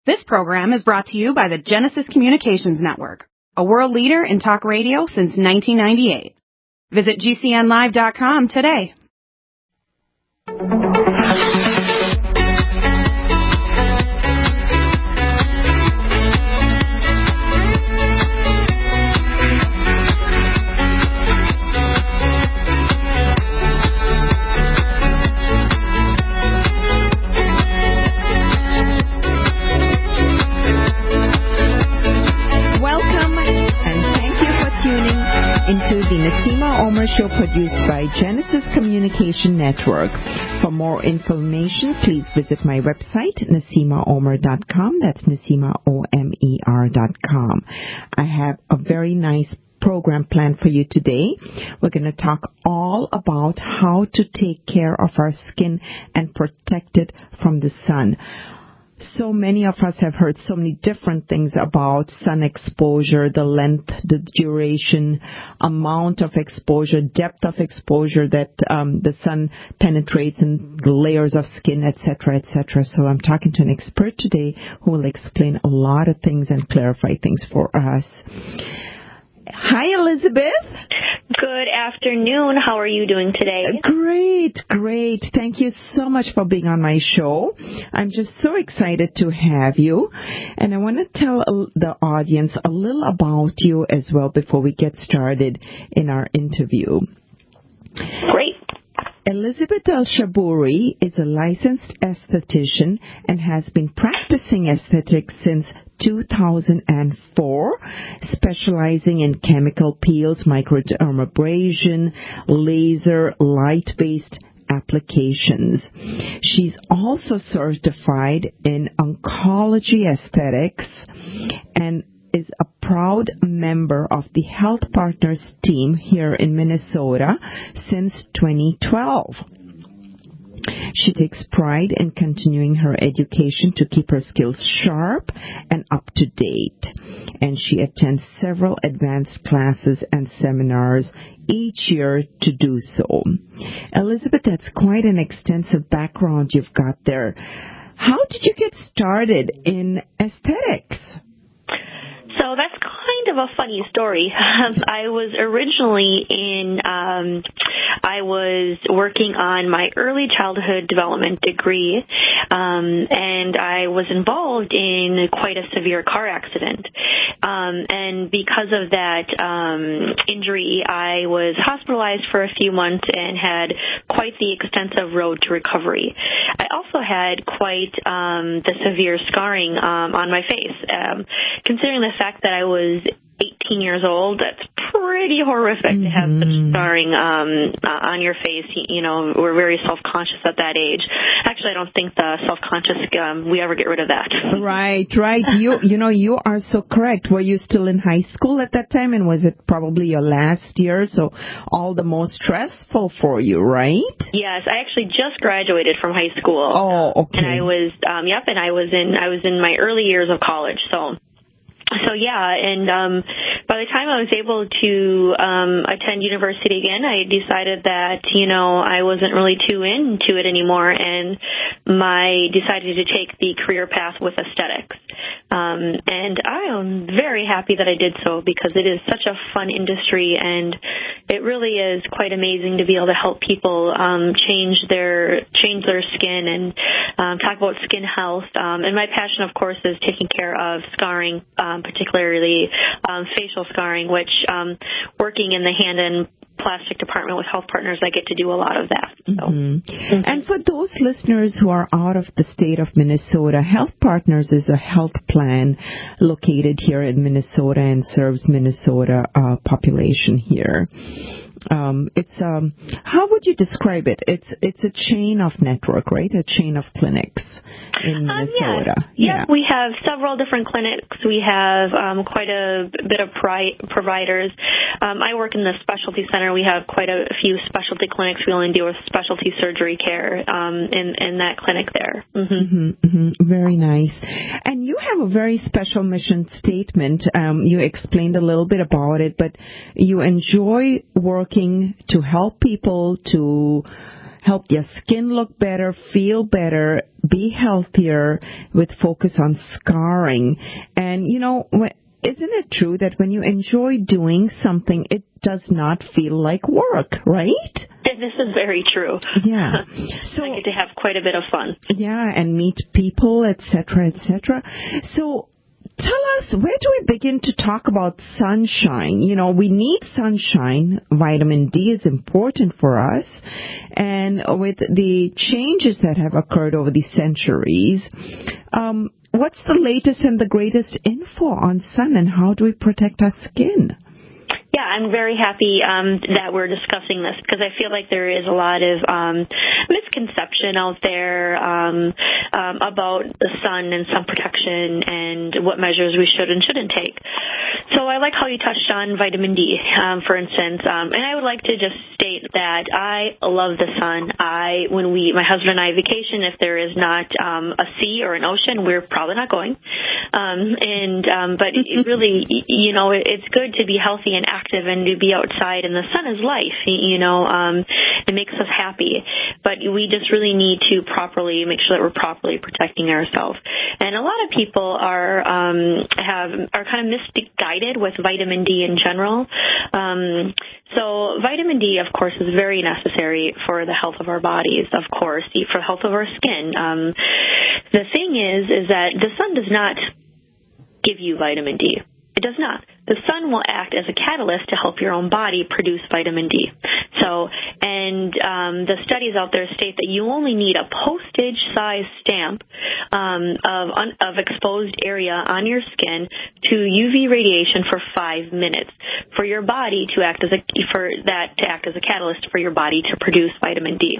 This program is brought to you by the Genesis Communications Network, a world leader in talk radio since 1998. Visit GCNlive.com today. Into the Naseema Omer Show produced by Genesis Communication Network. For more information, please visit my website, NaseemaOmer.com. That's NaseemaOmer.com. I have a very nice program planned for you today. We're going to talk all about how to take care of our skin and protect it from the sun. So many of us have heard so many different things about sun exposure, the length, the duration, amount of exposure, depth of exposure that the sun penetrates in the layers of skin, etc., etc. So I'm talking to an expert today who will explain a lot of things and clarify things for us. Hi, Elizabeth. Good afternoon. How are you doing today? Great. Thank you so much for being on my show. I'm just so excited to have you. And I want to tell the audience a little about you as well before we get started in our interview. Great. Elizabeth Elshaboury is a licensed esthetician and has been practicing aesthetics since 2004, specializing in chemical peels, microdermabrasion, laser, light-based applications. She's also certified in oncology aesthetics and is a proud member of the Health Partners team here in Minnesota since 2012. She takes pride in continuing her education to keep her skills sharp and up to date. And she attends several advanced classes and seminars each year to do so. Elizabeth, that's quite an extensive background you've got there. How did you get started in aesthetics? So that's kind of a funny story. I was originally I was working on my early childhood development degree, and I was involved in quite a severe car accident. And because of that injury, I was hospitalized for a few months and had quite the extensive road to recovery. I also had quite the severe scarring on my face. Considering the fact that I was 18 years old, that's pretty horrific to have such scarring on your face. You know, we're very self-conscious at that age. Actually, I don't think the self-conscious, we ever get rid of that. Right. You are so correct. Were you still in high school at that time, and was it probably your last year, so all the more stressful for you, right? Yes, I actually just graduated from high school. Oh, okay. And I was, and I was in my early years of college, so yeah, and by the time I was able to attend university again, I decided that, I wasn't really too into it anymore, and decided to take the career path with aesthetics. And I am very happy that I did so, because it is such a fun industry, and it really is quite amazing to be able to help people change their skin and talk about skin health. And my passion, of course, is taking care of scarring, particularly facial scarring, which working in the hand and plastic department with Health Partners, I get to do a lot of that. So. Mm-hmm. And for those listeners who are out of the state of Minnesota, Health Partners is a health plan located here in Minnesota and serves Minnesota population here. It's how would you describe it? It's a chain of network, right? A chain of clinics in Minnesota. Yeah, we have several different clinics. We have quite a bit of providers. I work in the specialty center. We have quite a few specialty clinics. We only deal with specialty surgery care in that clinic there. Very nice. And you have a very special mission statement. You explained a little bit about it, but you enjoy working to help people to help your skin look better, feel better, be healthier with focus on scarring. And, isn't it true that when you enjoy doing something, it does not feel like work, right? This is very true. Yeah. So I get to have quite a bit of fun. Yeah, and meet people, etc., etc. So tell us, where do we begin to talk about sunshine? We need sunshine. Vitamin D is important for us. And with the changes that have occurred over the centuries, what's the latest and the greatest info on sun, and how do we protect our skin? Yeah, I'm very happy that we're discussing this, because I feel like there is a lot of misconception out there about the sun and sun protection and what measures we should and shouldn't take. So I like how you touched on vitamin D, for instance, and I would like to just state that I love the sun. When my husband and I vacation, if there is not a sea or an ocean, we're probably not going. But it really, it's good to be healthy and active and to be outside, and the sun is life. It makes us happy, but we just really need to make sure that we're properly protecting ourselves. And a lot of people are kind of misguided with vitamin D in general. So vitamin D, of course, is very necessary for the health of our bodies, of course, for the health of our skin. The thing is that the sun does not give you vitamin D. It does not. The sun will act as a catalyst to help your own body produce vitamin D. The studies out there state that you only need a postage-size stamp of exposed area on your skin to UV radiation for 5 minutes for your body to act as a catalyst for your body to produce vitamin D.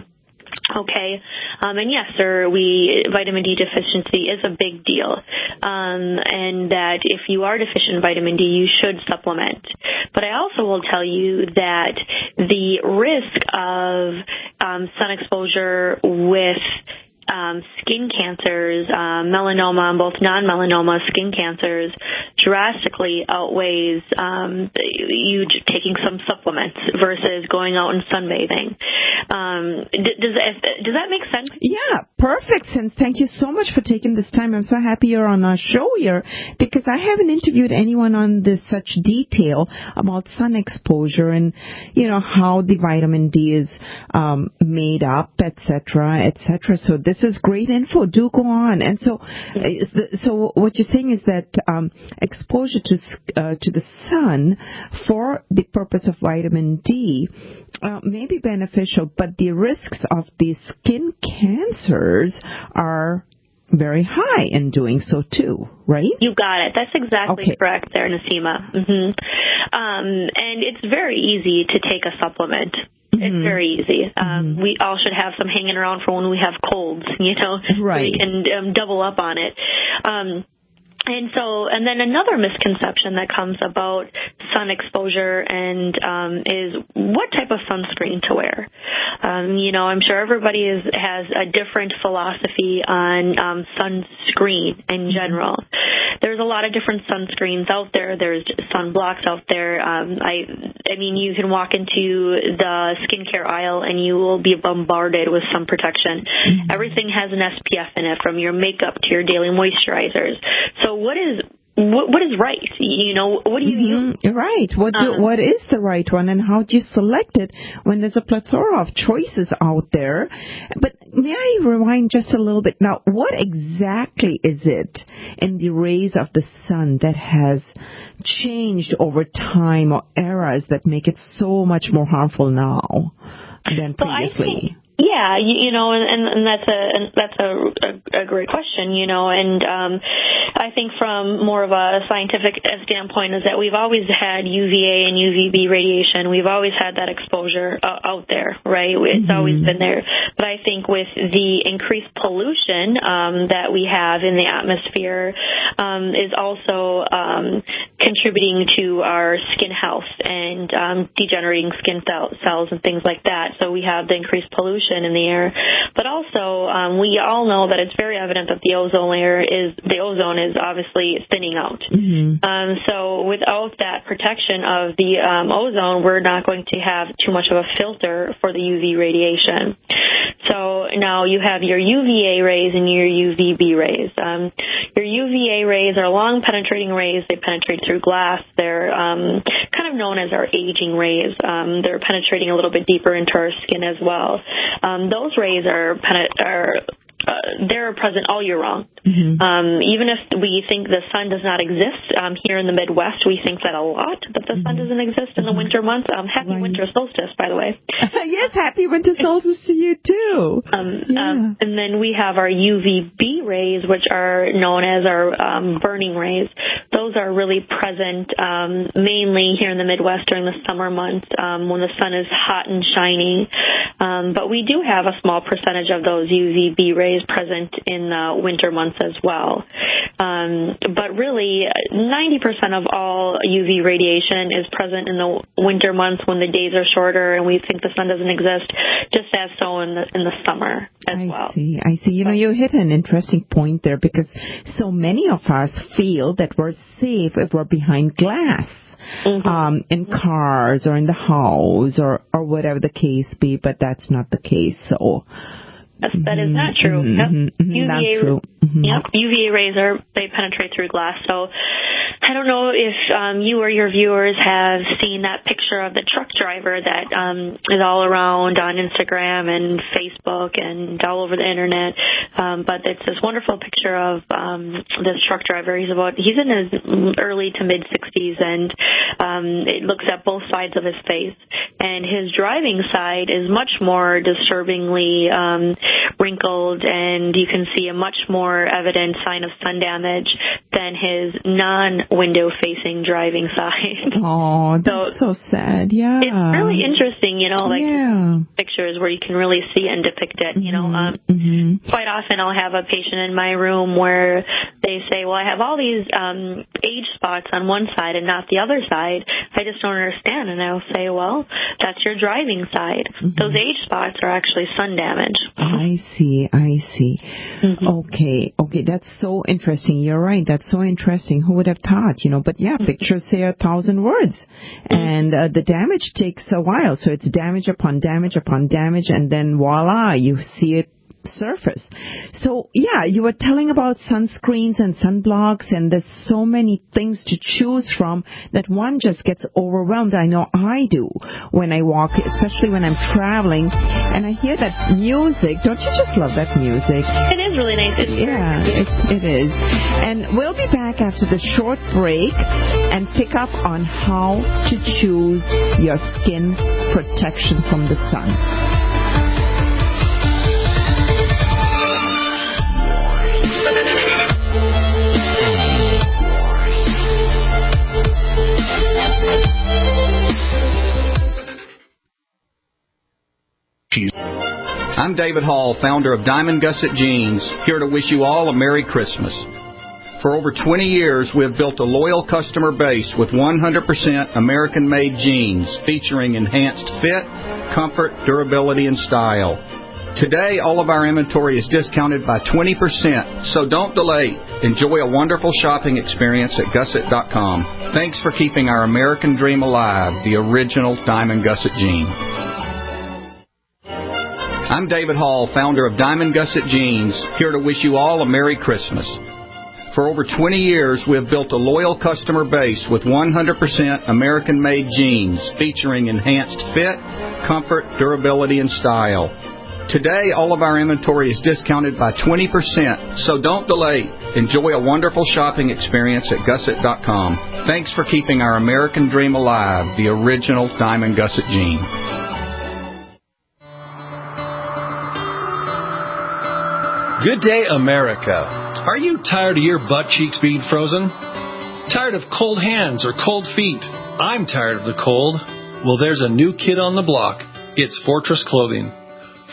Okay, and yes, vitamin D deficiency is a big deal, and that if you are deficient in vitamin D, you should supplement. But I also will tell you that the risk of sun exposure with skin cancers, melanoma, and both non-melanoma skin cancers drastically outweighs you taking some supplements versus going out and sunbathing. Does that make sense? Yeah, perfect sense. Thank you so much for taking this time. I'm so happy you're on our show here, because I haven't interviewed anyone on this such detail about sun exposure and, how the vitamin D is made up, etc., etc. So this is great info. Do go on. And so what you're saying is that exposure to the sun for the purpose of vitamin D may be beneficial, but the risks of the skin cancers are very high in doing so too, right? You got it. That's exactly correct there, Naseema. Mm-hmm. And it's very easy to take a supplement. It's very easy. We all should have some hanging around for when we have colds, right? We can double up on it. And then another misconception that comes about sun exposure is what type of sunscreen to wear. I'm sure everybody has a different philosophy on sunscreen in general. There's a lot of different sunscreens out there. There's sunblocks out there. I mean, you can walk into the skincare aisle and you will be bombarded with sun protection. Everything has an SPF in it, from your makeup to your daily moisturizers. So what is right? What do you use? Right. What is the right one, and how do you select it when there's a plethora of choices out there? But may I rewind just a little bit? Now, what exactly is it in the rays of the sun that has changed over time, or eras that make it so much more harmful now than previously? Yeah, and that's a great question, and I think from more of a scientific standpoint is that we've always had UVA and UVB radiation. We've always had that exposure out there, right? It's always been there. But I think with the increased pollution that we have in the atmosphere is also contributing to our skin health and degenerating skin cells and things like that. So we have the increased pollution in the air, but also we all know that it's very evident that the ozone is obviously thinning out. So without that protection of the ozone, we're not going to have too much of a filter for the UV radiation. So now you have your UVA rays and your UVB rays. Your UVA rays are long penetrating rays. They penetrate through glass. They're kind of known as our aging rays. They're penetrating a little bit deeper into our skin as well. Those rays they're present all year round. Even if we think the sun does not exist here in the Midwest, we think that a lot, that the sun doesn't exist in the winter months. Happy winter solstice, by the way. Yes, happy winter solstice to you, too. And then we have our UVB rays, which are known as our burning rays. Those are really present mainly here in the Midwest during the summer months when the sun is hot and shining. But we do have a small percentage of those UVB rays present in the winter months as well. But really, 90% of all UV radiation is present in the winter months when the days are shorter and we think the sun doesn't exist, just as so in the summer as well. I see. You hit an interesting point there, because so many of us feel that we're safe if we're behind glass. In cars or in the house or whatever the case be, but that's not the case. So that is not true. UVA, not true. UVA rays they penetrate through glass. So I don't know if you or your viewers have seen that picture of the truck driver that is all around on Instagram and Facebook and all over the internet. But it's this wonderful picture of this truck driver. He's in his early to mid 60s, and it looks at both sides of his face. And his driving side is much more disturbingly wrinkled, and you can see a much more evident sign of sun damage than his non-window facing driving side. Oh, that's so sad. Yeah. It's really interesting, pictures where you can really see and depict it, Quite often I'll have a patient in my room where they say, well, I have all these age spots on one side and not the other side. I just don't understand. And I'll say, well, that's your driving side. Those age spots are actually sun damage. I see. Okay, that's so interesting. You're right. That's so interesting. Who would have thought, But yeah, pictures say 1,000 words. And the damage takes a while. So it's damage upon damage upon damage, and then voila, you see it surface. So yeah, you were telling about sunscreens and sunblocks, and there's so many things to choose from that one just gets overwhelmed. I know I do when I walk, especially when I'm traveling, and I hear that music. Don't you just love that music? It is really nice. It is. And we'll be back after the short break and pick up on how to choose your skin protection from the sun. I'm David Hall, founder of Diamond Gusset Jeans, here to wish you all a Merry Christmas. For over 20 years, we have built a loyal customer base with 100% American-made jeans featuring enhanced fit, comfort, durability, and style. Today, all of our inventory is discounted by 20%, so don't delay. Enjoy a wonderful shopping experience at Gusset.com. Thanks for keeping our American dream alive, the original Diamond Gusset Jean. I'm David Hall, founder of Diamond Gusset Jeans, here to wish you all a Merry Christmas. For over 20 years, we have built a loyal customer base with 100% American-made jeans featuring enhanced fit, comfort, durability, and style. Today, all of our inventory is discounted by 20%, so don't delay. Enjoy a wonderful shopping experience at Gusset.com. Thanks for keeping our American dream alive, the original Diamond Gusset Jean. Good day, America. Are you tired of your butt cheeks being frozen? Tired of cold hands or cold feet? I'm tired of the cold. Well, there's a new kid on the block. It's Fortress Clothing.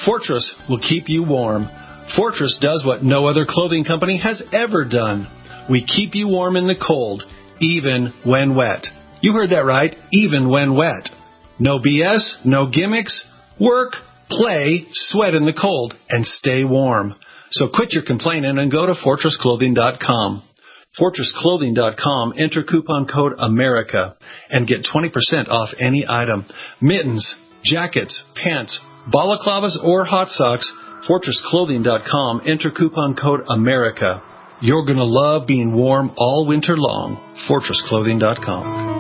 Fortress will keep you warm. Fortress does what no other clothing company has ever done. We keep you warm in the cold, even when wet. You heard that right, even when wet. No BS, no gimmicks. Work, play, sweat in the cold, and stay warm. So quit your complaining and go to FortressClothing.com. FortressClothing.com, enter coupon code AMERICA, and get 20% off any item. Mittens, jackets, pants, balaclavas, or hot socks. FortressClothing.com, enter coupon code AMERICA. You're going to love being warm all winter long. FortressClothing.com.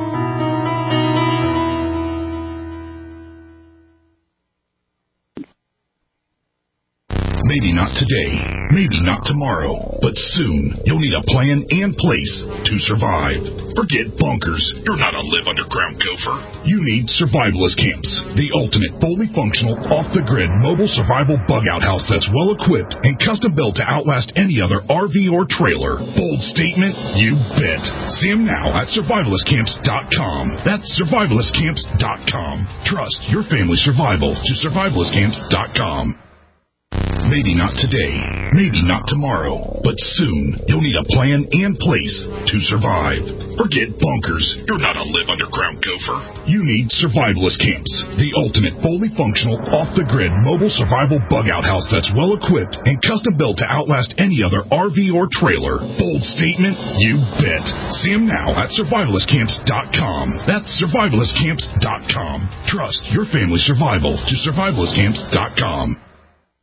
Maybe not today, maybe not tomorrow, but soon you'll need a plan and place to survive. Forget bunkers. You're not a live underground gopher. You need survivalist camps, the ultimate fully functional, off-the-grid mobile survival bug-out house that's well-equipped and custom-built to outlast any other RV or trailer. Bold statement? You bet. See them now at survivalistcamps.com. That's survivalistcamps.com. Trust your family's survival to survivalistcamps.com. Maybe not today, maybe not tomorrow, but soon you'll need a plan and place to survive. Forget bunkers. You're not a live underground gopher. You need survivalist camps, the ultimate fully functional, off-the-grid mobile survival bug-out house that's well-equipped and custom-built to outlast any other RV or trailer. Bold statement? You bet. See them now at survivalistcamps.com. That's survivalistcamps.com. Trust your family's survival to survivalistcamps.com.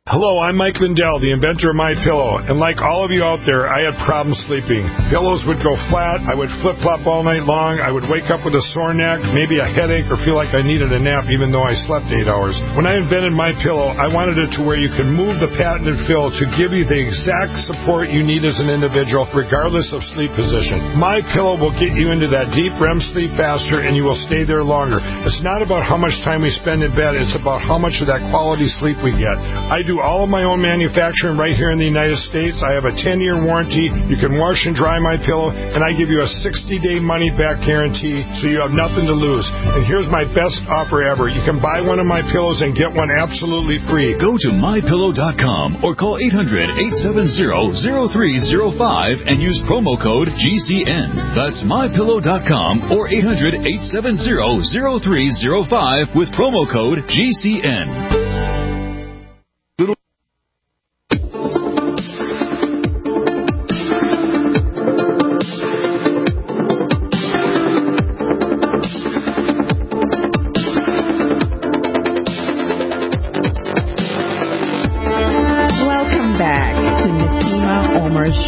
Hello, I'm Mike Lindell, the inventor of MyPillow, and like all of you out there, I had problems sleeping. Pillows would go flat, I would flip-flop all night long, I would wake up with a sore neck, maybe a headache, or feel like I needed a nap even though I slept 8 hours. When I invented MyPillow, I wanted it to where you can move the patented fill to give you the exact support you need as an individual, regardless of sleep position. MyPillow will get you into that deep REM sleep faster, and you will stay there longer. It's not about how much time we spend in bed, it's about how much of that quality sleep we get. I do all of my own manufacturing right here in the United States. I have a 10-year warranty. You can wash and dry my pillow, and I give you a 60-day money-back guarantee, so you have nothing to lose. And here's my best offer ever. You can buy one of my pillows and get one absolutely free. Go to mypillow.com or call 800-870-0305 and use promo code GCN. That's mypillow.com or 800-870-0305 with promo code GCN.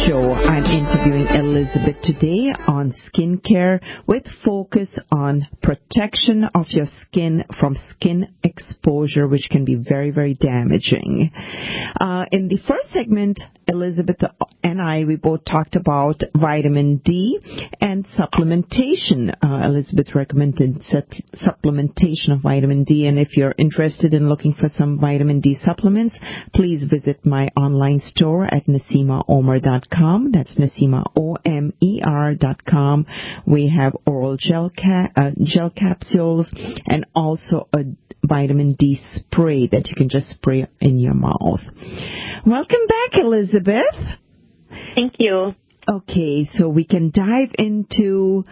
Show. I'm interviewing Elizabeth today on skincare with focus on protection of your skin from skin exposure, which can be very, very damaging. In the first segment, Elizabeth and we both talked about vitamin D and supplementation. Elizabeth recommended supplementation of vitamin D, and if you're interested in looking for some vitamin D supplements, please visit my online store at NaseemaOmer.com. That's NaseemaOmer.com. We have oral gel capsules and also a vitamin D spray that you can just spray in your mouth. Welcome back, Elizabeth. Thank you. Okay, so we can dive into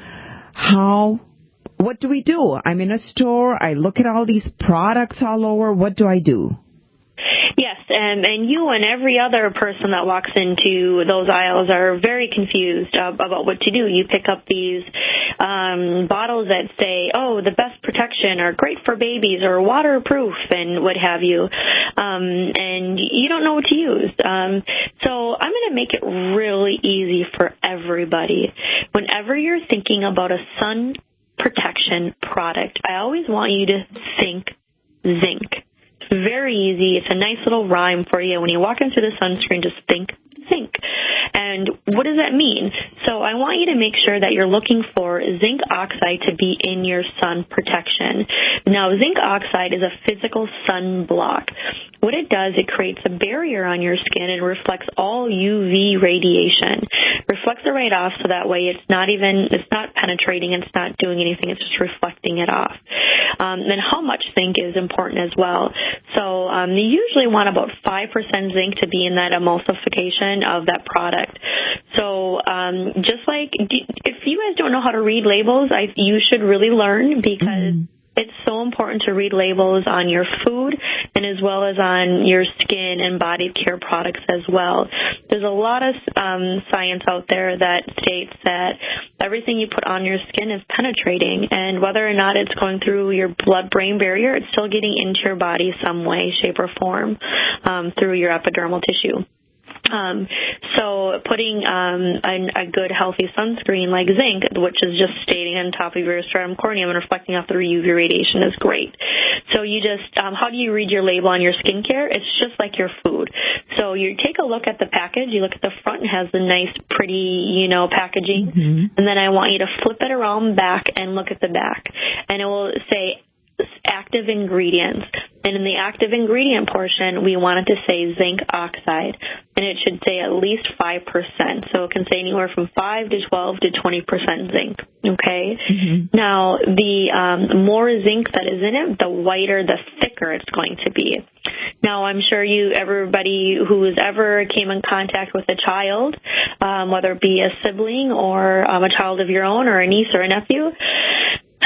what do we do? I'm in a store. I look at all these products all over. What do I do? Yes, and you and every other person that walks into those aisles are very confused about what to do. You pick up these bottles that say, oh, the best protection or great for babies or waterproof and what have you, and you don't know what to use. So I'm going to make it really easy for everybody. Whenever you're thinking about a sun protection product, I always want you to think zinc. Very easy. It's a nice little rhyme for you. When you walk into the sunscreen, just think zinc. And what does that mean? So I want you to make sure that you're looking for zinc oxide to be in your sun protection. Now, zinc oxide is a physical sun block. What it does, it creates a barrier on your skin and reflects all UV radiation. Reflects it right off, so that way it's not penetrating, it's not doing anything, it's just reflecting it off. Then how much zinc is important as well. So you usually want about 5% zinc to be in that emulsification of that product. So just like, if you guys don't know how to read labels, you should really learn, because it's so important to read labels on your food and as well as on your skin and body care products as well. There's a lot of science out there that states that everything you put on your skin is penetrating, and whether or not it's going through your blood-brain barrier, it's still getting into your body some way, shape, or form through your epidermal tissue. So putting a good, healthy sunscreen like zinc, which is just staying on top of your stratum corneum and reflecting off the UV radiation, is great. So you just, how do you read your label on your skincare? It's just like your food. So you take a look at the package. You look at the front. It has the nice, pretty, packaging. Mm-hmm. And then I want you to flip it around back and look at the back. And it will say active ingredients. And in the active ingredient portion, we want it to say zinc oxide. And it should say at least 5%. So it can say anywhere from 5 to 12 to 20% zinc. Okay? Mm-hmm. Now, the more zinc that is in it, the whiter, the thicker it's going to be. Now, I'm sure everybody who has ever came in contact with a child, whether it be a sibling or a child of your own or a niece or a nephew,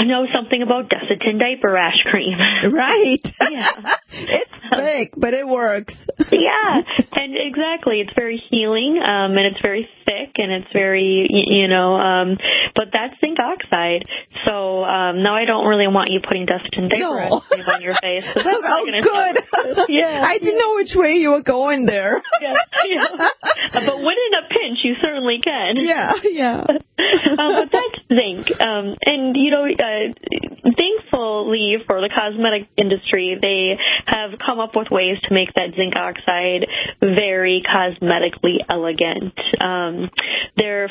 know something about Desitin diaper rash cream. Right. Yeah. It's thick, but it works. Yeah, and exactly. It's very healing, and it's very thick, and it's very, but that's zinc oxide. So now I don't really want you putting Desitin diaper rash cream on your face. Oh, good. Yeah. I didn't know which way you were going there. Yeah. But when in a pinch, you certainly can. Yeah. But that's zinc. And, thankfully for the cosmetic industry, they have come up with ways to make that zinc oxide very cosmetically elegant.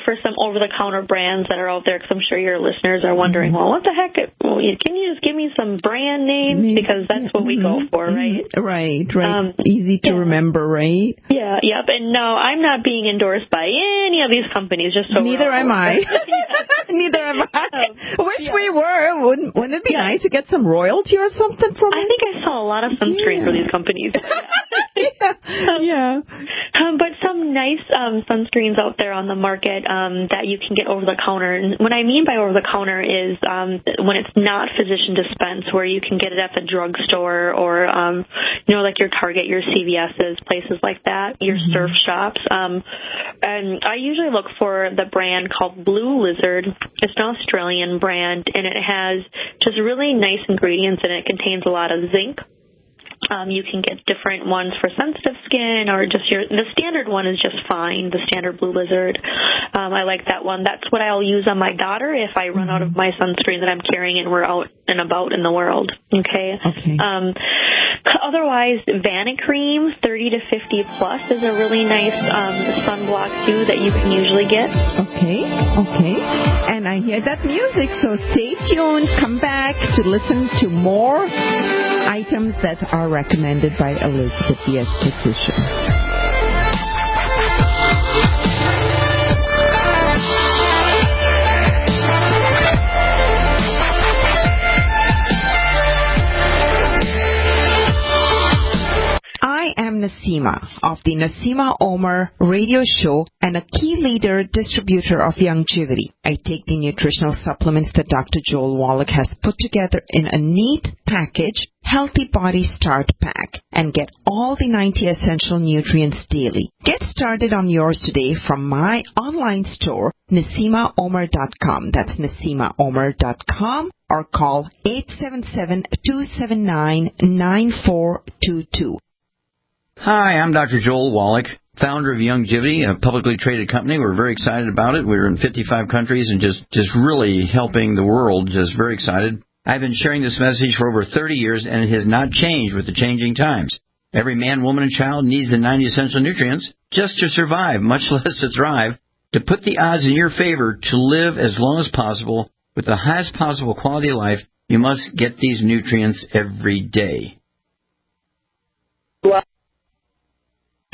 For some over-the-counter brands that are out there, because I'm sure your listeners are wondering, well, what the heck? Can you just give me some brand names? Because that's what we go for, right? Right. Easy to remember, right? Yeah, yep. And no, I'm not being endorsed by any of these companies. Just so neither am I. Neither am I. Wish we were. Wouldn't it be nice to get some royalty or something from it? I think I saw a lot of sunscreen for these companies. Yeah. But some nice sunscreens out there on the market that you can get over the counter. And what I mean by over the counter is when it's not physician dispense, where you can get it at the drugstore or like your Target, your CVS's, places like that, your surf shops. And I usually look for the brand called Blue Lizard. It's an Australian brand, and it has just really nice ingredients, and it contains a lot of zinc. You can get different ones for sensitive skin, or just the standard one is just fine, the standard Blue Lizard. I like that one. That's what I'll use on my daughter if I run out of my sunscreen that I'm carrying and we're out and about in the world. Okay. Otherwise, Vanicream 30 to 50 plus is a really nice sunblock too that you can usually get. Okay. And I hear that music, so stay tuned. Come back to listen to more items that are recommended by Elizabeth, the Esthetician. I am Naseema of the Naseema Omer Radio Show and a key leader distributor of Youngevity. I take the nutritional supplements that Dr. Joel Wallach has put together in a neat package, Healthy Body Start Pack, and get all the 90 essential nutrients daily. Get started on yours today from my online store, NaseemaOmer.com. That's NaseemaOmer.com, or call 877-279-9422. Hi, I'm Dr. Joel Wallach, founder of Youngevity, a publicly traded company. We're very excited about it. We're in 55 countries and just really helping the world. Just very excited. I've been sharing this message for over 30 years, and it has not changed with the changing times. Every man, woman, and child needs the 90 essential nutrients just to survive, much less to thrive. To put the odds in your favor to live as long as possible with the highest possible quality of life, you must get these nutrients every day.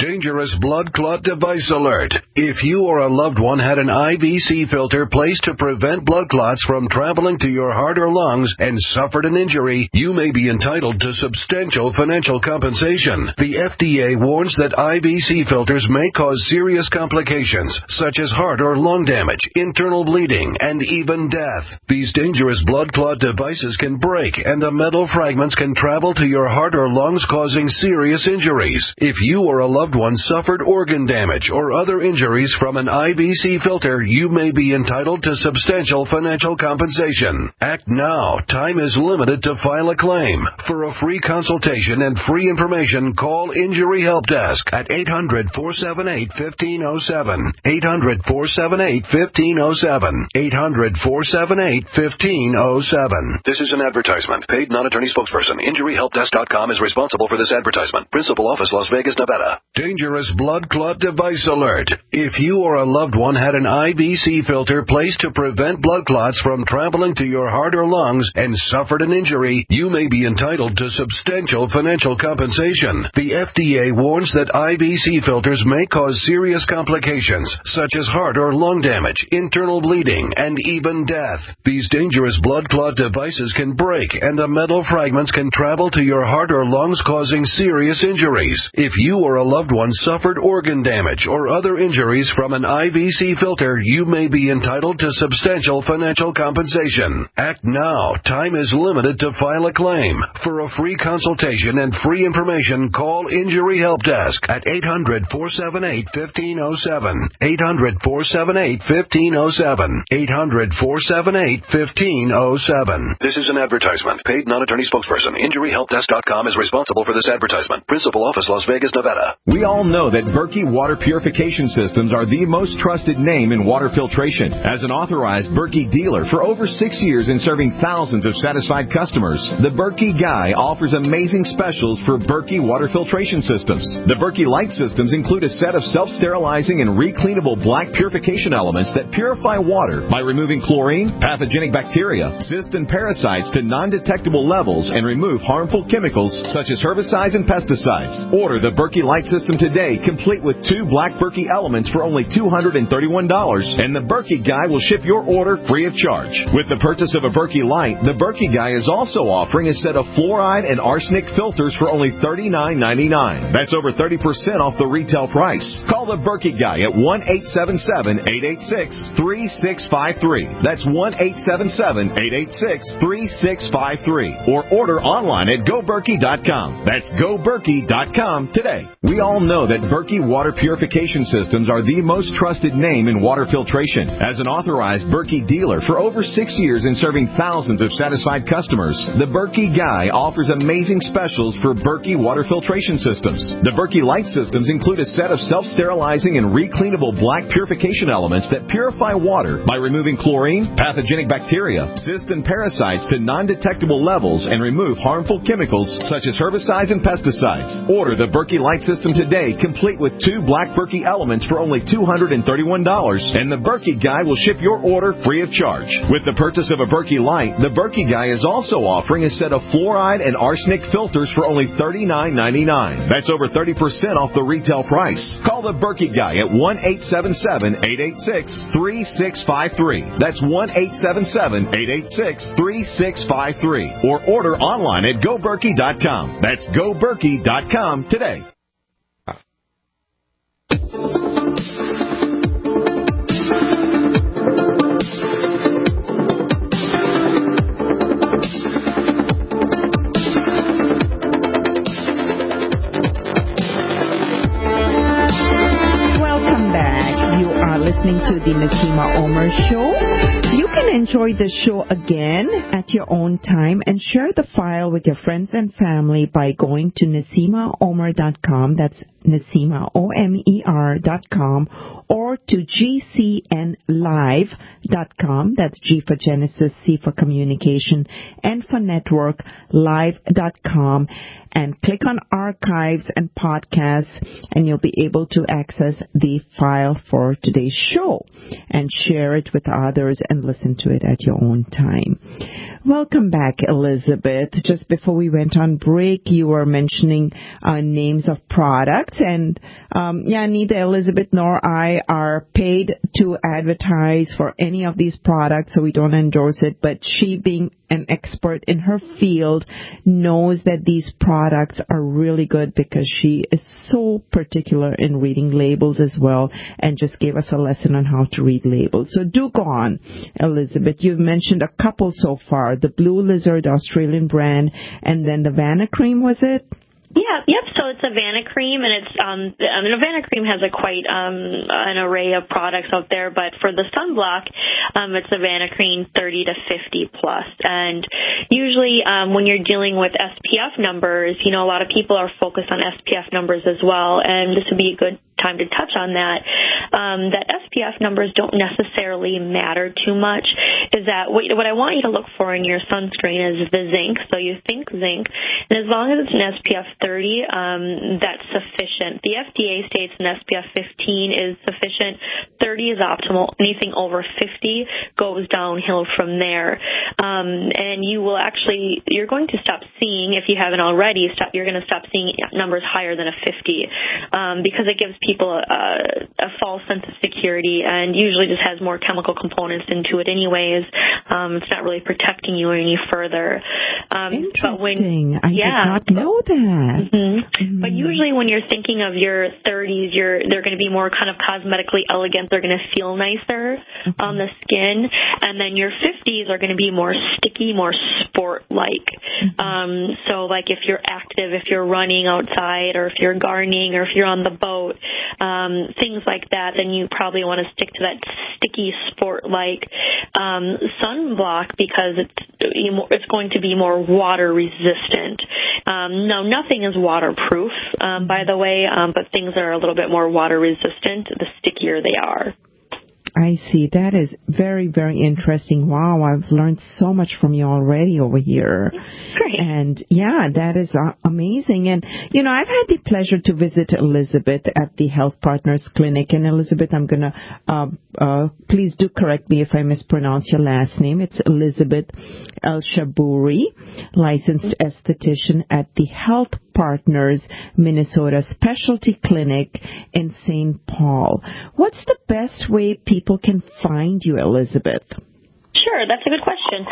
Dangerous blood clot device alert. If you or a loved one had an IVC filter placed to prevent blood clots from traveling to your heart or lungs and suffered an injury, you may be entitled to substantial financial compensation. The FDA warns that IVC filters may cause serious complications, such as heart or lung damage, internal bleeding, and even death. These dangerous blood clot devices can break, and the metal fragments can travel to your heart or lungs, causing serious injuries. If you or a loved one suffered organ damage or other injuries from an IVC filter, you may be entitled to substantial financial compensation. Act now. Time is limited to file a claim. For a free consultation and free information, call Injury Help Desk at 800-478-1507. 800-478-1507. 800-478-1507. This is an advertisement. Paid non-attorney spokesperson. InjuryHelpDesk.com is responsible for this advertisement. Principal office, Las Vegas, Nevada. Dangerous blood clot device alert. If you or a loved one had an IVC filter placed to prevent blood clots from traveling to your heart or lungs and suffered an injury, you may be entitled to substantial financial compensation. The FDA warns that IVC filters may cause serious complications, such as heart or lung damage, internal bleeding, and even death. These dangerous blood clot devices can break, and the metal fragments can travel to your heart or lungs, causing serious injuries. If you or a loved one suffered organ damage or other injuries from an IVC filter, you may be entitled to substantial financial compensation. Act now. Time is limited to file a claim. For a free consultation and free information, call Injury Help Desk at 800-478-1507. 800-478-1507. 800-478-1507. This is an advertisement. Paid non-attorney spokesperson. InjuryHelpDesk.com is responsible for this advertisement. Principal office, Las Vegas, Nevada. We all know that Berkey Water Purification Systems are the most trusted name in water filtration. As an authorized Berkey dealer for over 6 years and serving thousands of satisfied customers, the Berkey Guy offers amazing specials for Berkey Water Filtration Systems. The Berkey Light Systems include a set of self-sterilizing and recleanable black purification elements that purify water by removing chlorine, pathogenic bacteria, cysts, and parasites to non-detectable levels and remove harmful chemicals such as herbicides and pesticides. Order the Berkey Light System today, complete with 2 black Berkey elements for only $231, and the Berkey Guy will ship your order free of charge. With the purchase of a Berkey Light, the Berkey Guy is also offering a set of fluoride and arsenic filters for only $39.99. That's over 30% off the retail price. Call the Berkey Guy at 1-877-886-3653. That's 1-877-886-3653. Or order online at GoBerkey.com. That's GoBerkey.com today. We all know that Berkey Water Purification Systems are the most trusted name in water filtration. As an authorized Berkey dealer for over 6 years and serving thousands of satisfied customers, the Berkey Guy offers amazing specials for Berkey Water Filtration Systems. The Berkey Light Systems include a set of self-sterilizing and recleanable black purification elements that purify water by removing chlorine, pathogenic bacteria, cysts, and parasites to non-detectable levels and remove harmful chemicals such as herbicides and pesticides. Order the Berkey Light System today, complete with 2 black Berkey elements for only $231, and the Berkey Guy will ship your order free of charge. With the purchase of a Berkey Light, the Berkey Guy is also offering a set of fluoride and arsenic filters for only $39.99. That's over 30% off the retail price. Call the Berkey Guy at 1-877-886-3653. That's 1-877-886-3653. Or order online at GoBerkey.com. That's GoBerkey.com today. Listening to the Naseema Omer Show. You can enjoy the show again at your own time and share the file with your friends and family by going to NaseemaOmer.com. That's NaseemaOmer.com, or to GCNlive.com. That's G for Genesis, C for Communication, N for Network, live.com. And click on Archives and Podcasts, and you'll be able to access the file for today's show and share it with others and listen to it at your own time. Welcome back, Elizabeth. Just before we went on break, you were mentioning names of products. products. And neither Elizabeth nor I are paid to advertise for any of these products, so we don't endorse it. But she, being an expert in her field, knows that these products are really good because she is so particular in reading labels as well, and just gave us a lesson on how to read labels. So do go on, Elizabeth. You've mentioned a couple so far, the Blue Lizard Australian brand, and then the Vana Cream, was it? Yeah, yep. So it's a Vana Cream, and it's a Vana Cream has quite an array of products out there. But for the sunblock, it's a Vana Cream 30 to 50 plus. And usually, when you're dealing with SPF numbers, a lot of people are focused on SPF numbers as well. And this would be a good time to touch on that. That SPF numbers don't necessarily matter too much. Is that what I want you to look for in your sunscreen is the zinc. So you think zinc, and as long as it's an SPF 30, that's sufficient. The FDA states an SPF 15 is sufficient. 30 is optimal. Anything over 50 goes downhill from there. And you're going to stop seeing, if you haven't already, you're going to stop seeing numbers higher than a 50 because it gives people a false sense of security and usually just has more chemical components into it anyways. It's not really protecting you any further. Interesting. I did not know that. But usually when you're thinking of your 30s, they're going to be more kind of cosmetically elegant. They're going to feel nicer on the skin. And then your 50s are going to be more sticky, more sport-like. So like if you're active, if you're running outside, or if you're gardening, or if you're on the boat, things like that, then you probably want to stick to that sticky sport-like sunblock because it's going to be more water resistant. No, nothing is waterproof, by the way, but things that are a little bit more water resistant, the stickier they are. I see. That is very, very interesting. Wow, I've learned so much from you already over here. Great. And that is amazing. And, I've had the pleasure to visit Elizabeth at the Health Partners Clinic. And Elizabeth, I'm going to, please do correct me if I mispronounce your last name. It's Elizabeth Elshaboury, licensed esthetician at the Health Partners Minnesota Specialty Clinic in St. Paul. What's the best way people can find you, Elizabeth? Sure, that's a good question.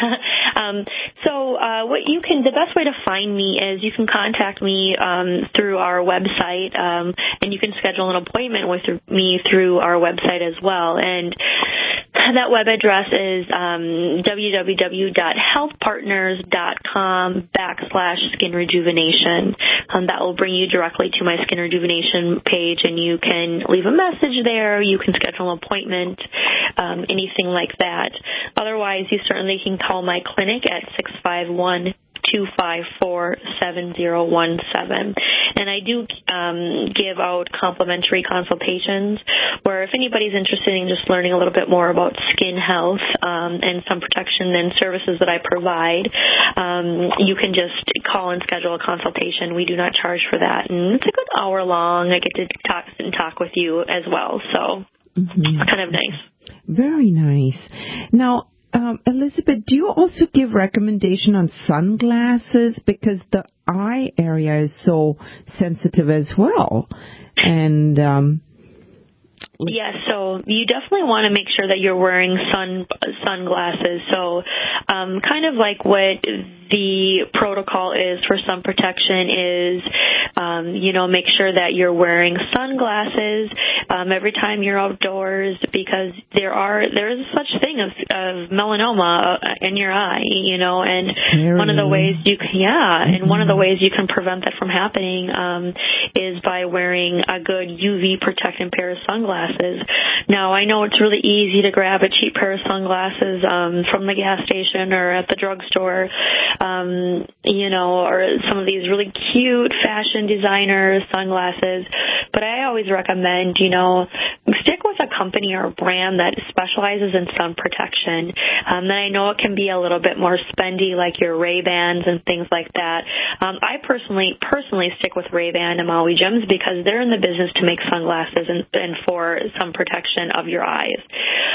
The best way to find me is you can contact me through our website, and you can schedule an appointment with me through our website as well. And that web address is www.healthpartners.com/skin rejuvenation. That will bring you directly to my skin rejuvenation page, and you can leave a message there. You can schedule an appointment, anything like that. Otherwise, you certainly can call my clinic at 651-254-7017. And I do give out complimentary consultations where if anybody's interested in just learning a little bit more about skin health and sun protection and services that I provide, you can just call and schedule a consultation. We do not charge for that. And it's a good hour long. I get to talk with you as well. So it's kind of nice. Very nice. Now, Elizabeth, do you also give recommendation on sunglasses? Because the eye area is so sensitive as well. And yes, so you definitely want to make sure that you're wearing sunglasses. So kind of like what the protocol is for sun protection is, make sure that you're wearing sunglasses every time you're outdoors, because there is such thing of melanoma in your eye, and one of the ways you can prevent that from happening is by wearing a good UV protecting pair of sunglasses. Now, I know it's really easy to grab a cheap pair of sunglasses from the gas station or at the drugstore, or some of these really cute fashion designer sunglasses. But I always recommend, stick with a company or a brand that specializes in sun protection. And I know it can be a little bit more spendy, like your Ray-Bans and things like that. I personally stick with Ray-Ban and Maui Gems because they're in the business to make sunglasses and for sun protection of your eyes.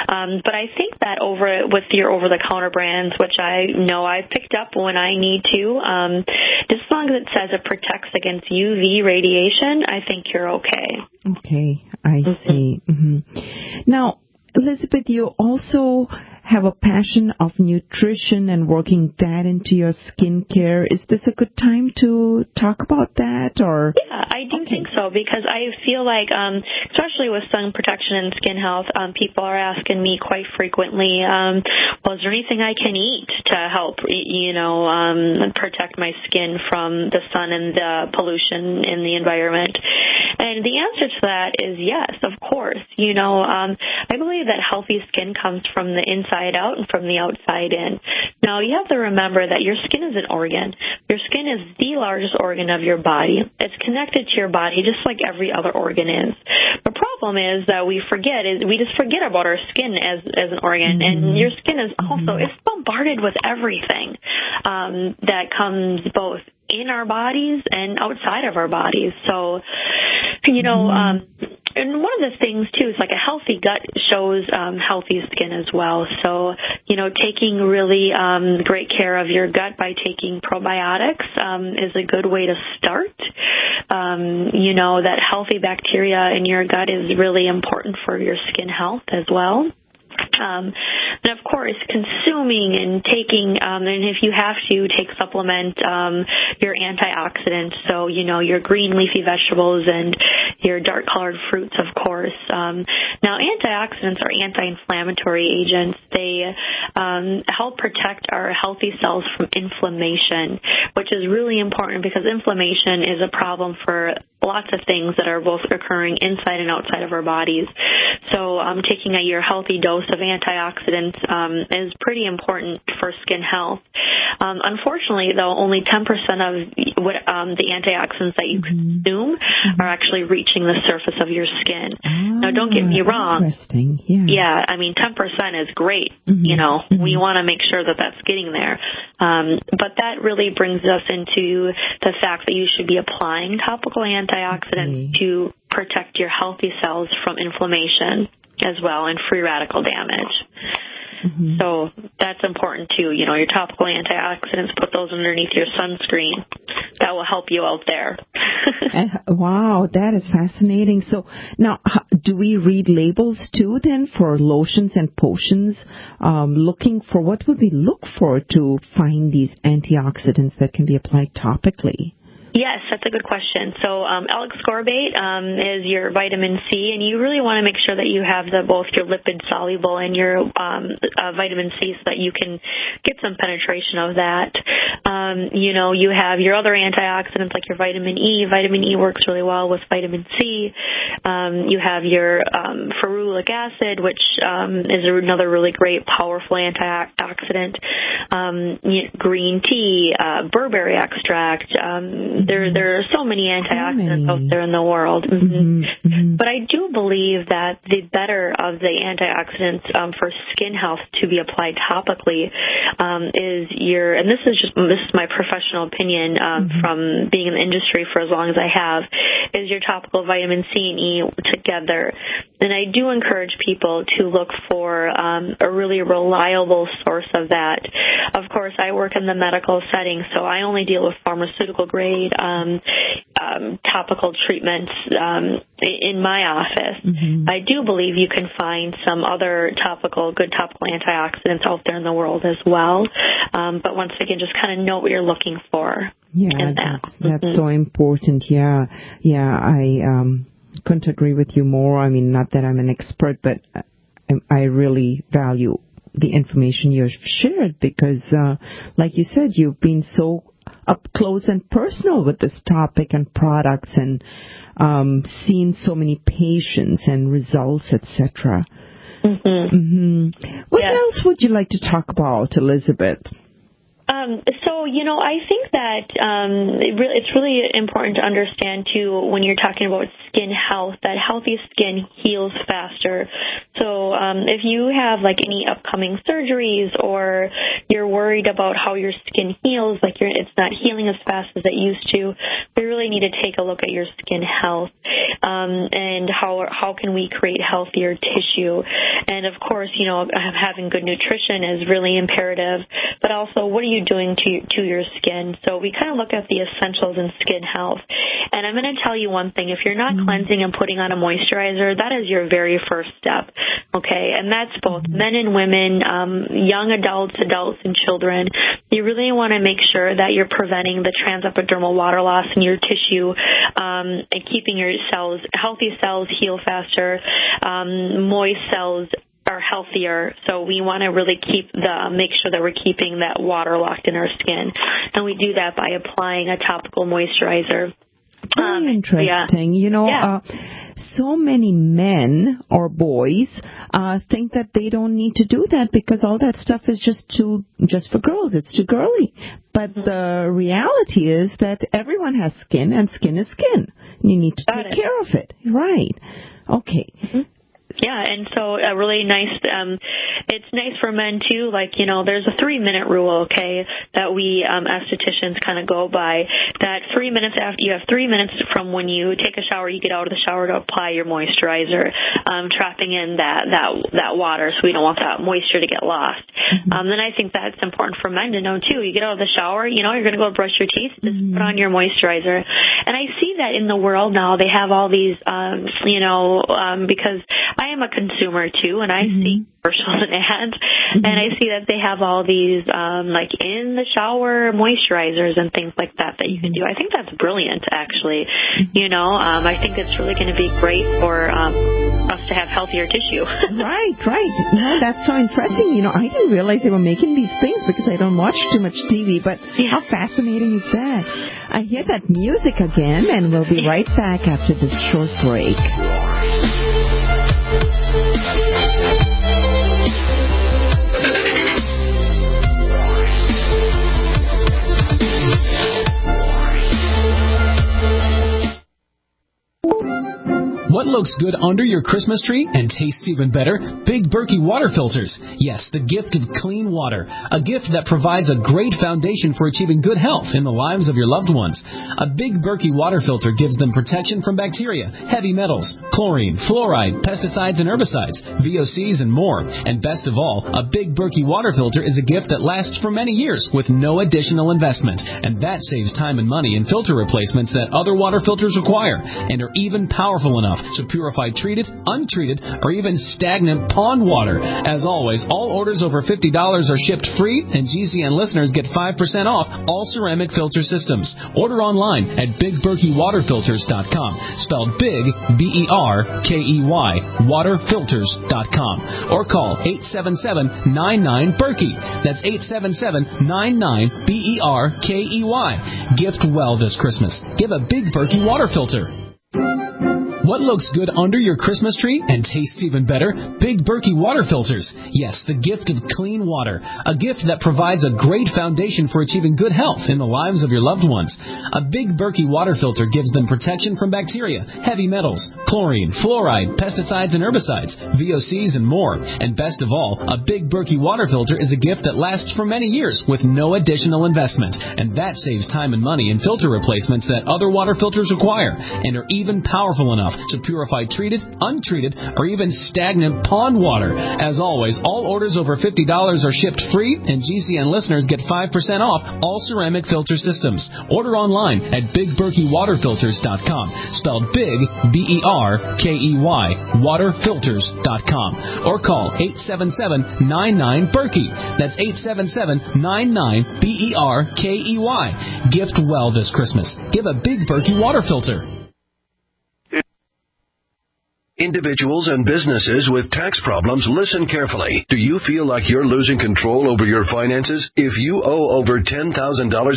But I think that with your over-the-counter brands, which I know I picked up when when I need to. Just as long as it says it protects against UV radiation, I think you're okay. Okay, I see. Now, Elizabeth, you also have a passion of nutrition and working that into your skincare. Is this a good time to talk about that? Or yeah, I do think so, because I feel like, especially with sun protection and skin health, people are asking me quite frequently, well, is there anything I can eat to help, protect my skin from the sun and the pollution in the environment? And the answer to that is yes, of course. I believe that healthy skin comes from the inside out and from the outside in. Now, you have to remember that your skin is an organ. Your skin is the largest organ of your body. It's connected to your body just like every other organ is. The problem is that we just forget about our skin as an organ. And your skin is also, it's bombarded with everything that comes both in our bodies and outside of our bodies. So, and one of the things, too, is like a healthy gut shows healthy skin as well. So, taking really great care of your gut by taking probiotics is a good way to start. That healthy bacteria in your gut is really important for your skin health as well. And of course, consuming and taking, and if you have to, take supplement your antioxidants. So, your green leafy vegetables and your dark colored fruits, of course. Now, antioxidants are anti-inflammatory agents. They help protect our healthy cells from inflammation, which is really important because inflammation is a problem for lots of things that are both occurring inside and outside of our bodies. So taking your healthy dose of antioxidants is pretty important for skin health. Unfortunately, though, only 10% of what the antioxidants that you consume are actually reaching the surface of your skin. Now, don't get me wrong. Interesting. Yeah, 10% is great. We want to make sure that that's getting there. But that really brings us into the fact that you should be applying topical antioxidants to protect your healthy cells from inflammation as well and free radical damage. So that's important too. Your topical antioxidants, put those underneath your sunscreen. That will help you out there. Wow, that is fascinating. So now, do we read labels too then for lotions and potions? Looking for, what would we look for to find these antioxidants that can be applied topically? Yes, that's a good question. So L-ascorbate is your vitamin C, and you really want to make sure that you have both your lipid soluble and your vitamin C so that you can get some penetration of that. You have your other antioxidants like your vitamin E. Vitamin E works really well with vitamin C. You have your ferulic acid, which is another really great, powerful antioxidant. Green tea, burberry extract. There are so many antioxidants out there in the world. But I do believe that the better of the antioxidants for skin health to be applied topically is and this is my professional opinion from being in the industry for as long as I have, is your topical vitamin C and E together. And I do encourage people to look for a really reliable source of that. Of course, I work in the medical setting, so I only deal with pharmaceutical grade topical treatments in my office. I do believe you can find some other good topical antioxidants out there in the world as well. But once again, just kind of know what you're looking for. Yeah, that's so important. Yeah, I couldn't agree with you more. Not that I'm an expert, but I really value the information you've shared because, like you said, you've been so up close and personal with this topic and products and seen so many patients and results, etc. What else would you like to talk about, Elizabeth? So, I think that it's really important to understand, too, when you're talking about skin health, that healthy skin heals faster. So if you have, any upcoming surgeries or you're worried about how your skin heals, it's not healing as fast as it used to, we really need to take a look at your skin health. and how can we create healthier tissue. And, of course, having good nutrition is really imperative, but also what are you doing to your skin? So we kind of look at the essentials in skin health. And I'm going to tell you one thing. If you're not cleansing and putting on a moisturizer, that is your very first step, okay? And that's both men and women, young adults and children. You really want to make sure that you're preventing the transepidermal water loss in your tissue and keeping your cells, healthy cells heal faster, moist cells are healthier. So we want to really make sure that we're keeping that water locked in our skin. And we do that by applying a topical moisturizer. Very interesting. Yeah. So many men or boys think that they don't need to do that because all that stuff is just for girls. It's too girly. But the reality is that everyone has skin, and skin is skin. You need to take care of it. Right. Okay. Yeah, and so a really nice, it's nice for men too, there's a 3-minute rule, okay, that we estheticians kind of go by, that 3 minutes after, you have 3 minutes from when you take a shower, you get out of the shower to apply your moisturizer, trapping in that water, so we don't want that moisture to get lost. Then I think that's important for men to know too. You get out of the shower, you're going to go brush your teeth, just put on your moisturizer. And I see that in the world now, they have all these, because I am a consumer too, and I see commercials and ads, and I see that they have all these in the shower moisturizers and things like that you can do. I think that's brilliant, actually. I think it's really going to be great for us to have healthier tissue. Right. No, that's so interesting. I didn't realize they were making these things because I don't watch too much TV, but how fascinating is that? I hear that music again, and we'll be right back after this short break. What looks good under your Christmas tree and tastes even better? Big Berkey water filters. Yes, the gift of clean water. A gift that provides a great foundation for achieving good health in the lives of your loved ones. A Big Berkey water filter gives them protection from bacteria, heavy metals, chlorine, fluoride, pesticides and herbicides, VOCs and more. And best of all, a Big Berkey water filter is a gift that lasts for many years with no additional investment. And that saves time and money in filter replacements that other water filters require and are even powerful enough to purify treated, untreated, or even stagnant pond water. As always, all orders over $50 are shipped free, and GCN listeners get 5% off all ceramic filter systems. Order online at BigBerkeyWaterFilters.com, spelled Big, B-E-R-K-E-Y, waterfilters.com, or call 877-99-BERKEY. That's 877-99-BERKEY. Gift well this Christmas. Give a Big Berkey water filter. What looks good under your Christmas tree and tastes even better? Big Berkey water filters. Yes, the gift of clean water. A gift that provides a great foundation for achieving good health in the lives of your loved ones. A Big Berkey water filter gives them protection from bacteria, heavy metals, chlorine, fluoride, pesticides and herbicides, VOCs and more. And best of all, a Big Berkey water filter is a gift that lasts for many years with no additional investment. And that saves time and money in filter replacements that other water filters require and are even powerful enough to purify treated, untreated, or even stagnant pond water. As always, all orders over $50 are shipped free, and GCN listeners get 5% off all ceramic filter systems. Order online at BigBerkeyWaterFilters.com, spelled Big, B-E-R-K-E-Y, waterfilters.com, or call 877-99-BERKEY. That's 877-99-BERKEY. Gift well this Christmas. Give a Big Berkey water filter. Individuals and businesses with tax problems, listen carefully. Do you feel like you're losing control over your finances? If you owe over $10,000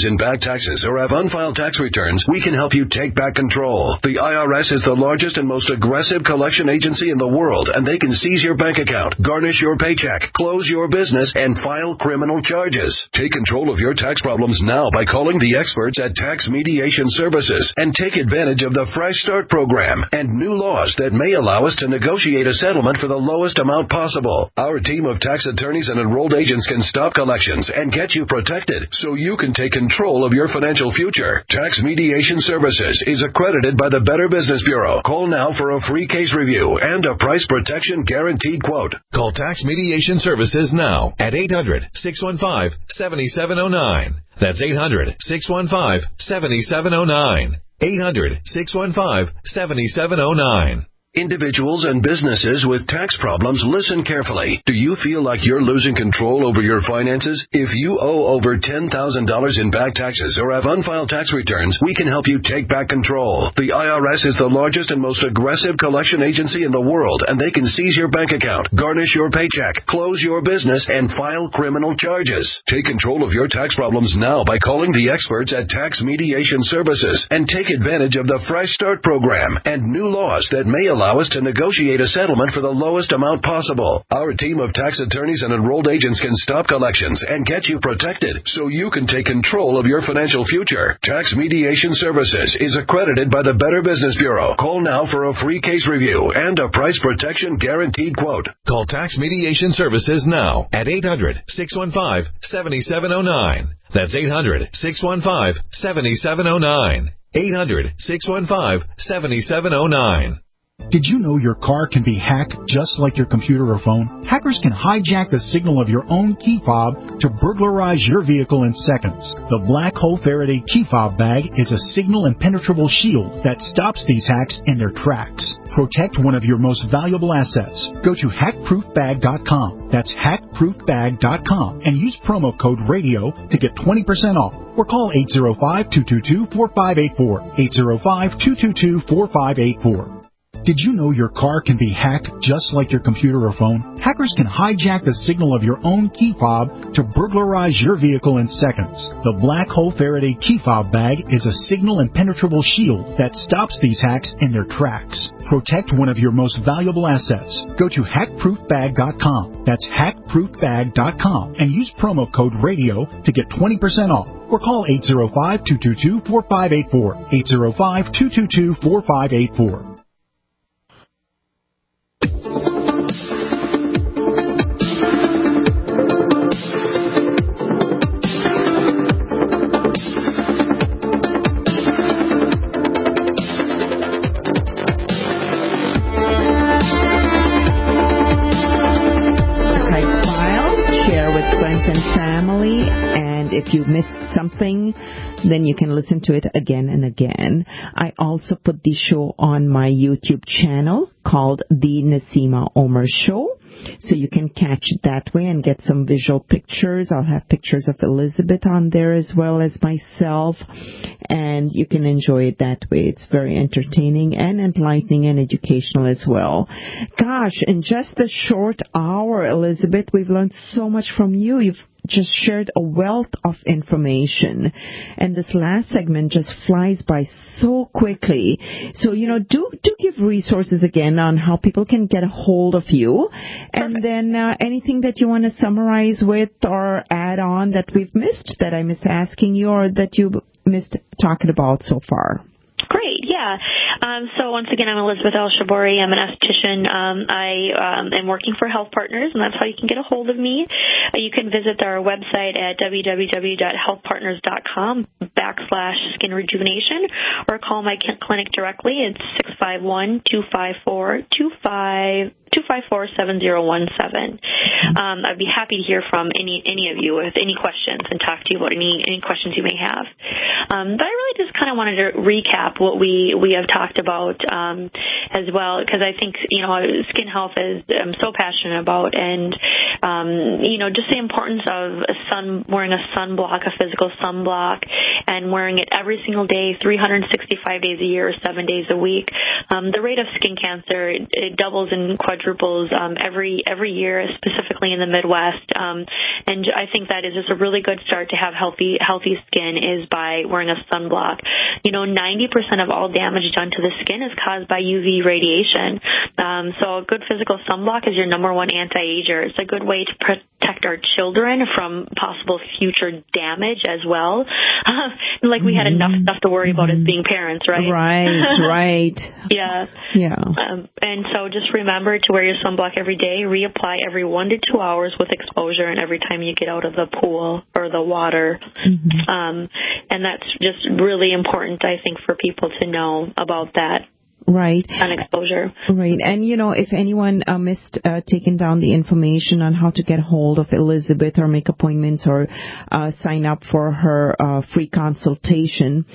in back taxes or have unfiled tax returns, we can help you take back control. The IRS is the largest and most aggressive collection agency in the world, and they can seize your bank account, garnish your paycheck, close your business, and file criminal charges. Take control of your tax problems now by calling the experts at Tax Mediation Services and take advantage of the Fresh Start program and new laws that may allow allow us to negotiate a settlement for the lowest amount possible. Our team of tax attorneys and enrolled agents can stop collections and get you protected so you can take control of your financial future. Tax Mediation Services is accredited by the Better Business Bureau. Call now for a free case review and a price protection guaranteed quote. Call Tax Mediation Services now at 800-615-7709. That's 800-615-7709. 800-615-7709. Individuals and businesses with tax problems, listen carefully. Do you feel like you're losing control over your finances? If you owe over $10,000 in back taxes or have unfiled tax returns, we can help you take back control. The IRS is the largest and most aggressive collection agency in the world, and they can seize your bank account, garnish your paycheck, close your business, and file criminal charges. Take control of your tax problems now by calling the experts at Tax Mediation Services and take advantage of the Fresh Start program and new laws that may allow us to negotiate a settlement for the lowest amount possible. Our team of tax attorneys and enrolled agents can stop collections and get you protected so you can take control of your financial future. Tax Mediation Services is accredited by the Better Business Bureau. Call now for a free case review and a price protection guaranteed quote. Call Tax Mediation Services now at 800-615-7709. That's 800-615-7709. 800-615-7709. Did you know your car can be hacked just like your computer or phone? Hackers can hijack the signal of your own key fob to burglarize your vehicle in seconds. The Black Hole Faraday key fob bag is a signal impenetrable shield that stops these hacks in their tracks. Protect one of your most valuable assets. Go to hackproofbag.com. That's hackproofbag.com and use promo code RADIO to get 20% off. Or call 805-222-4584. 805-222-4584. Did you know your car can be hacked just like your computer or phone? Hackers can hijack the signal of your own key fob to burglarize your vehicle in seconds. The Black Hole Faraday key fob bag is a signal impenetrable shield that stops these hacks in their tracks. Protect one of your most valuable assets. Go to hackproofbag.com. That's hackproofbag.com and use promo code RADIO to get 20% off. Or call 805-222-4584. 805-222-4584. If you missed something, then you can listen to it again and again. I also put the show on my YouTube channel called The Naseema Omer Show, so you can catch it that way and get some visual pictures. I'll have pictures of Elizabeth on there as well as myself, and you can enjoy it that way. It's very entertaining and enlightening and educational as well. Gosh, in just a short hour, Elizabeth, we've learned so much from you. You've just shared a wealth of information, and this last segment just flies by so quickly. So, do give resources again on how people can get a hold of you, and then anything that you want to summarize with or add on that we've missed, that I missed asking you, or that you missed talking about so far. Great, yeah. So once again, I'm Elizabeth Elshaboury. I'm an esthetician. I am working for Health Partners, and that's how you can get a hold of me. You can visit our website at www.healthpartners.com/skin rejuvenation, or call my clinic directly. It's 651-254-7017. I'd be happy to hear from any of you with any questions and talk to you about any questions you may have. But I really just kind of wanted to recap what we have talked about as well, because I think skin health is I'm so passionate about, and just the importance of wearing a sunblock, a physical sunblock, and wearing it every single day, 365 days a year, 7 days a week. The rate of skin cancer it doubles and quadruples every year, specifically in the Midwest. And I think that is just a really good start to have healthy skin is by wearing a sunblock. 90% of all damage done to the skin is caused by UV radiation. So a good physical sunblock is your number one anti-ager. It's a good way to protect our children from possible future damage as well. Like we had enough stuff to worry about as being parents, right? Right. Yeah. And so just remember to wear your sunblock every day, reapply every 1 to 2 hours with exposure, and every time you get out of the pool or the water. And that's just really important, I think, for people to know about that. Right. On exposure. Right. And, if anyone missed taking down the information on how to get hold of Elizabeth or make appointments or sign up for her free consultation,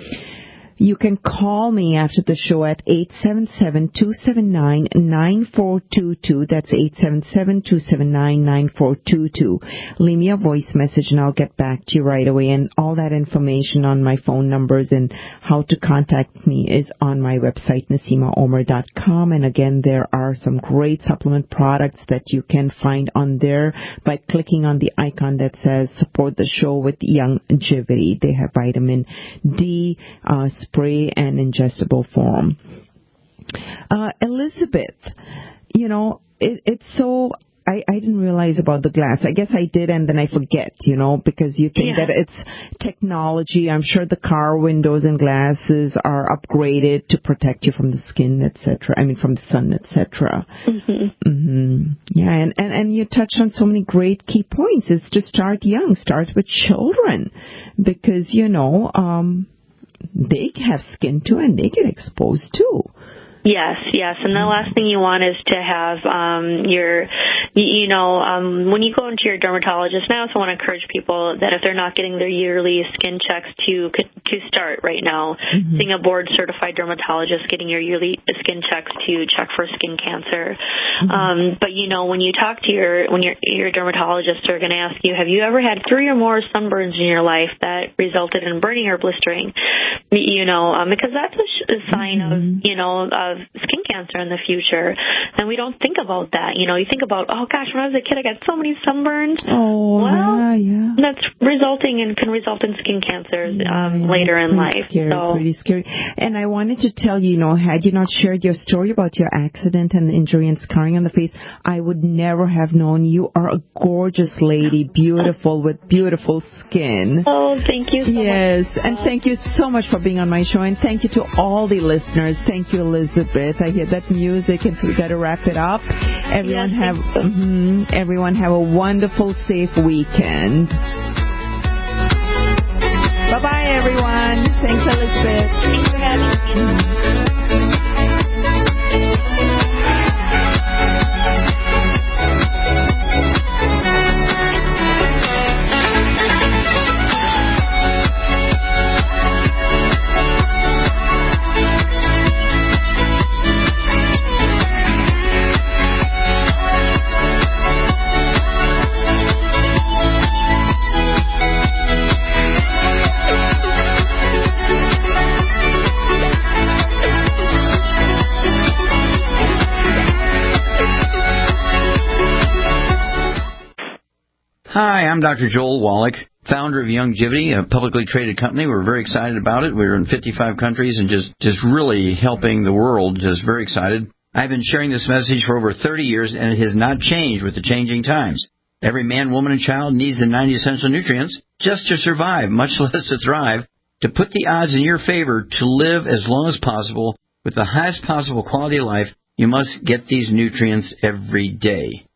you can call me after the show at 877-279-9422. That's 877-279-9422. Leave me a voice message and I'll get back to you right away. And all that information on my phone numbers and how to contact me is on my website, NaseemaOmer.com. And again, there are some great supplement products that you can find on there by clicking on the icon that says support the show with Youngevity. They have vitamin D, spray and ingestible form. Elizabeth, it's so... I didn't realize about the glass. I guess I did, and then I forget, because you think that it's technology. I'm sure the car windows and glasses are upgraded to protect you from the skin, etc. I mean, from the sun, etc. Yeah, and you touched on so many great key points. It's to start young, start with children, because, they have skin too, and they get exposed too. Yes. And the last thing you want is to have when you go into your dermatologist, and I also want to encourage people that if they're not getting their yearly skin checks to start right now, seeing a board-certified dermatologist, getting your yearly skin checks to check for skin cancer. But, when you talk to your dermatologist, they're going to ask you, have you ever had 3 or more sunburns in your life that resulted in burning or blistering? Because that's a sign of skin cancer in the future, and we don't think about that. You think about, oh gosh, when I was a kid I got so many sunburns. That's can result in skin cancers later in life. Pretty scary. And I wanted to tell you, had you not shared your story about your accident and the injury and scarring on the face, I would never have known. You are a gorgeous lady, beautiful with beautiful skin. Oh, thank you so much. Yes, and thank you so much for being on my show, and thank you to all the listeners. Thank you, Elizabeth. I hear that music, and so we got to wrap it up. Everyone have a wonderful, safe weekend. Bye-bye, everyone. Thanks, Elizabeth. Thanks for having me. Hi, I'm Dr. Joel Wallach, founder of Youngevity, a publicly traded company. We're very excited about it. We're in 55 countries and just really helping the world. Just very excited. I've been sharing this message for over 30 years, and it has not changed with the changing times. Every man, woman, and child needs the 90 essential nutrients just to survive, much less to thrive. To put the odds in your favor to live as long as possible with the highest possible quality of life, you must get these nutrients every day.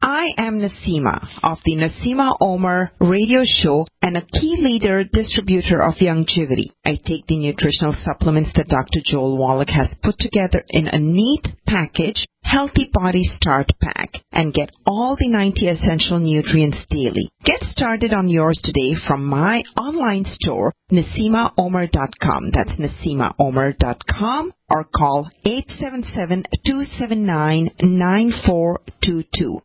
I am Naseema of the Naseema Omer Radio Show and a key leader distributor of Youngevity. I take the nutritional supplements that Dr. Joel Wallach has put together in a neat package, Healthy Body Start Pack, and get all the 90 essential nutrients daily. Get started on yours today from my online store, NaseemaOmer.com. That's NaseemaOmer.com, or call 877-279-9422.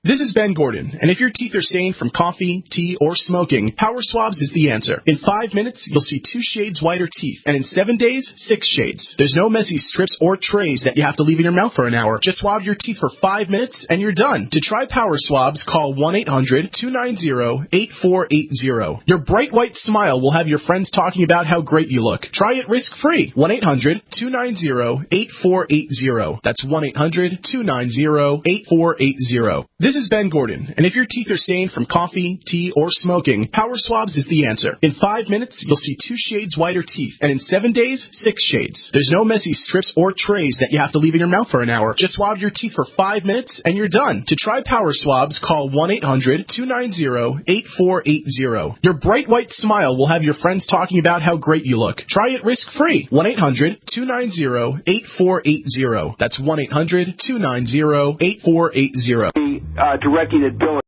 This is Ben Gordon, and if your teeth are stained from coffee, tea, or smoking, Power Swabs is the answer. In 5 minutes, you'll see 2 shades whiter teeth, and in 7 days, 6 shades. There's no messy strips or trays that you have to leave in your mouth for an hour. Just swab your teeth for 5 minutes, and you're done. To try Power Swabs, call 1-800-290-8480. Your bright white smile will have your friends talking about how great you look. Try it risk-free. 1-800-290-8480. That's 1-800-290-8480. This is Ben Gordon, and if your teeth are stained from coffee, tea, or smoking, Power Swabs is the answer. In 5 minutes, you'll see 2 shades whiter teeth, and in 7 days, 6 shades. There's no messy strips or trays that you have to leave in your mouth for an hour. Just swab your teeth for 5 minutes, and you're done. To try Power Swabs, call 1-800-290-8480. Your bright white smile will have your friends talking about how great you look. Try it risk-free. 1-800-290-8480. That's 1-800-290-8480. Directing at Bill.